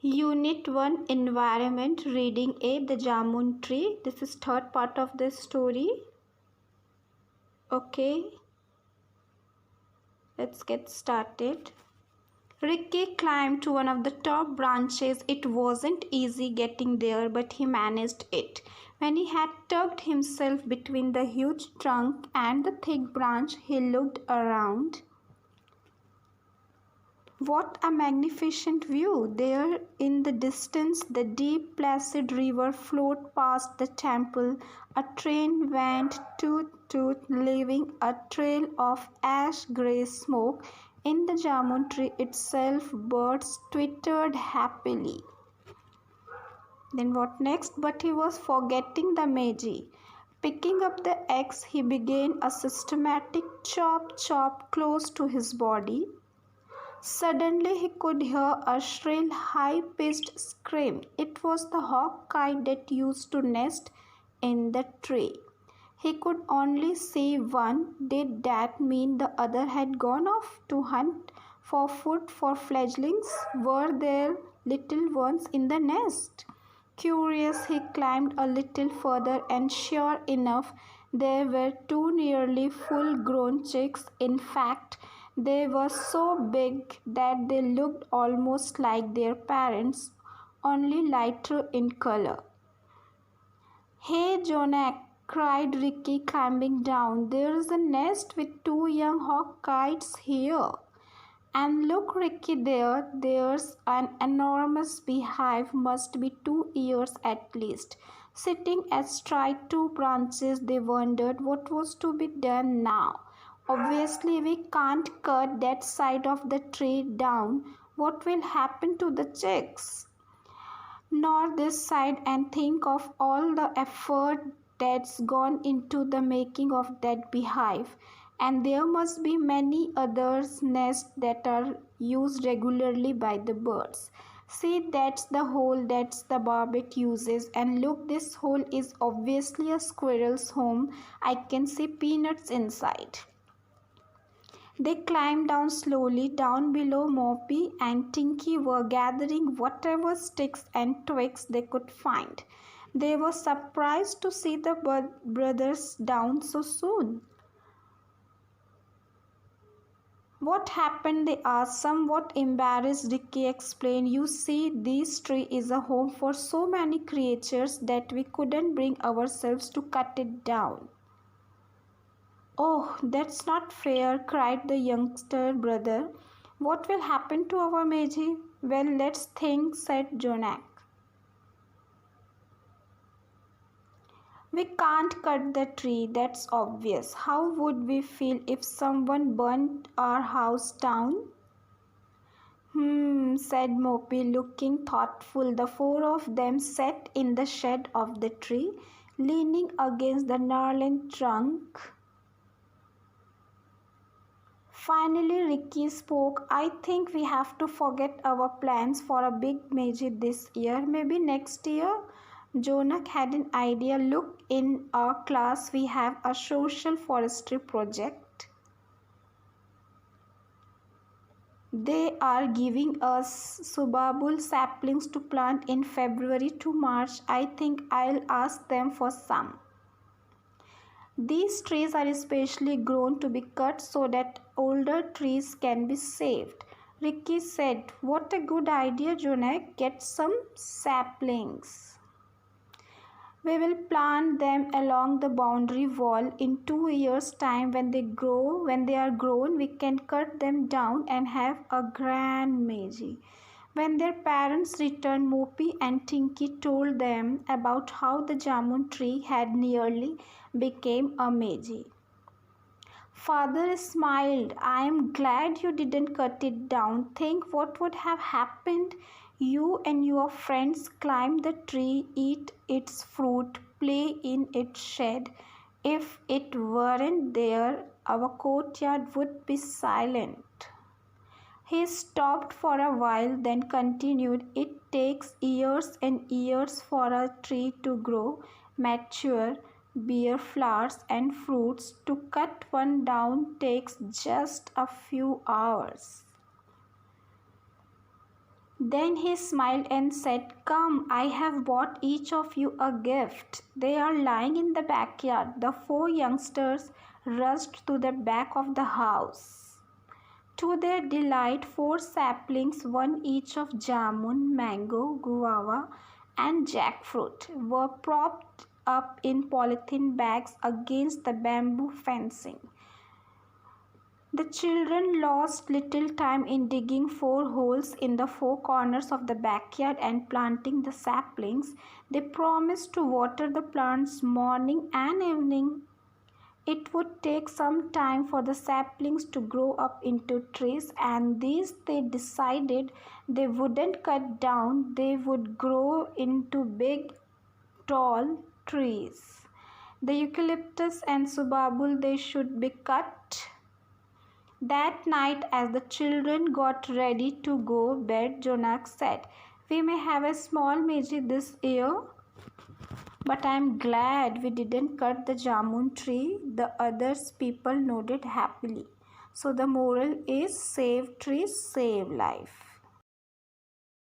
Unit 1 Environment, Reading A, The Jamun Tree. This is third part of the story. Okay, let's get started. Ricky climbed to one of the top branches. It wasn't easy getting there, but he managed it. When he had tucked himself between the huge trunk and the thick branch, he looked around. What a magnificent view! There in the distance, the deep, placid river flowed past the temple. A train went toot-toot, leaving a trail of ash-grey smoke. In the jamun tree itself, birds twittered happily. Then what next? But he was forgetting the Meiji. Picking up the axe, he began a systematic chop close to his body. Suddenly he could hear a shrill, high-pitched scream. It was the hawk kite that used to nest in the tree. He could only see one. Did that mean the other had gone off to hunt for food for fledglings? Were there little ones in the nest? Curious, he climbed a little further, and sure enough, there were two nearly full-grown chicks. In fact, they were so big that they looked almost like their parents, only lighter in color. "Hey, Jonak!" cried Ricky, climbing down. "There's a nest with two young hawk kites here. And look, Ricky, there's an enormous beehive, must be 2 years at least." Sitting astride two branches, they wondered what was to be done now. Obviously, we can't cut that side of the tree down. What will happen to the chicks? Nor this side, and think of all the effort that's gone into the making of that beehive. And there must be many others nests that are used regularly by the birds. See, that's the hole that's the barbet uses. And look, this hole is obviously a squirrel's home. I can see peanuts inside. They climbed down slowly. Down below, Moppy and Tinky were gathering whatever sticks and twigs they could find. They were surprised to see the brothers down so soon. "What happened?" they asked. Somewhat embarrassed, Ricky explained. "You see, this tree is a home for so many creatures that we couldn't bring ourselves to cut it down." "Oh, that's not fair," cried the youngster brother. "What will happen to our Meiji?" "Well, let's think," said Jonak. "We can't cut the tree, that's obvious. How would we feel if someone burnt our house down?" Said Moppy, looking thoughtful. The four of them sat in the shade of the tree, leaning against the gnarled trunk. Finally, Ricky spoke. "I think we have to forget our plans for a big Meiji this year. Maybe next year." Jonak had an idea. "Look, in our class we have a social forestry project. They are giving us subabul saplings to plant in February to March. I think I'll ask them for some. These trees are especially grown to be cut so that older trees can be saved." Ricky said. "What a good idea, Jonak. Get some saplings. We will plant them along the boundary wall. In 2 years' time, when they are grown, we can cut them down and have a grand Meiji." When their parents returned, Moppy and Tinky told them about how the jamun tree had nearly become a Meiji. Father smiled. "I am glad you didn't cut it down. Think what would have happened. You and your friends climb the tree, eat its fruit, play in its shade. If it weren't there, our courtyard would be silent." He stopped for a while, then continued. "It takes years and years for a tree to grow, mature, bear flowers and fruits. To cut one down takes just a few hours." Then he smiled and said, "Come, I have bought each of you a gift." They are lying in the backyard. The four youngsters rushed to the back of the house. To their delight, four saplings, one each of jamun, mango, guava, and jackfruit, were propped up in polythene bags against the bamboo fencing. The children lost little time in digging four holes in the four corners of the backyard and planting the saplings. They promised to water the plants morning and evening. It would take some time for the saplings to grow up into trees, and these they decided they wouldn't cut down, they would grow into big, tall trees. The eucalyptus and subabul they should be cut. That night, as the children got ready to go bed, Jonak said, "We may have a small Meiji this year, but I am glad we didn't cut the jamun tree." The others people nodded happily. So the moral is, save trees, save life.